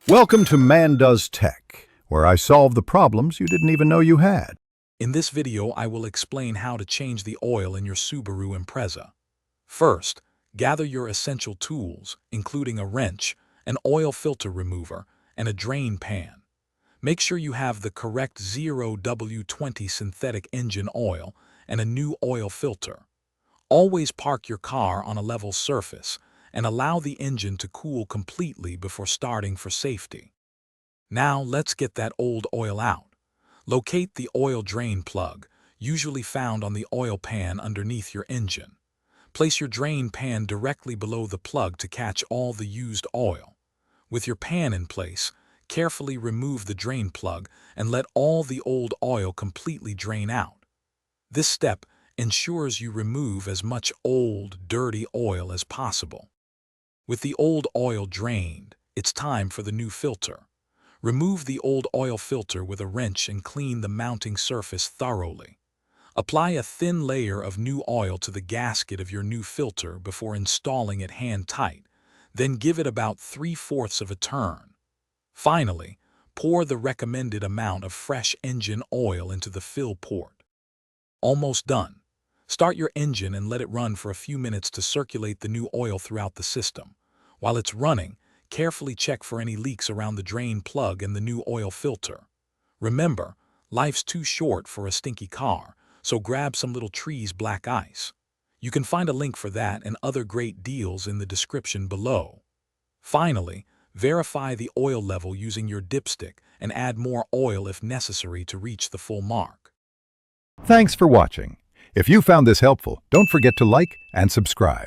Welcome to Man Does Tech, where I solve the problems you didn't even know you had. In this video, I will explain how to change the oil in your Subaru Impreza. First, gather your essential tools, including a wrench, an oil filter remover, and a drain pan. Make sure you have the correct 0W20 synthetic engine oil and a new oil filter. Always park your car on a level surface and allow the engine to cool completely before starting for safety. Now let's get that old oil out. Locate the oil drain plug, usually found on the oil pan underneath your engine. Place your drain pan directly below the plug to catch all the used oil. With your pan in place, carefully remove the drain plug and let all the old oil completely drain out. This step ensures you remove as much old, dirty oil as possible. With the old oil drained, it's time for the new filter. Remove the old oil filter with a wrench and clean the mounting surface thoroughly. Apply a thin layer of new oil to the gasket of your new filter before installing it hand tight, then give it about 3/4 of a turn. Finally, pour the recommended amount of fresh engine oil into the fill port. Almost done. Start your engine and let it run for a few minutes to circulate the new oil throughout the system. While it's running, carefully check for any leaks around the drain plug and the new oil filter. Remember, life's too short for a stinky car, so grab some little trees black ice. You can find a link for that and other great deals in the description below. Finally, verify the oil level using your dipstick and add more oil if necessary to reach the full mark. Thanks for watching. If you found this helpful, don't forget to like and subscribe.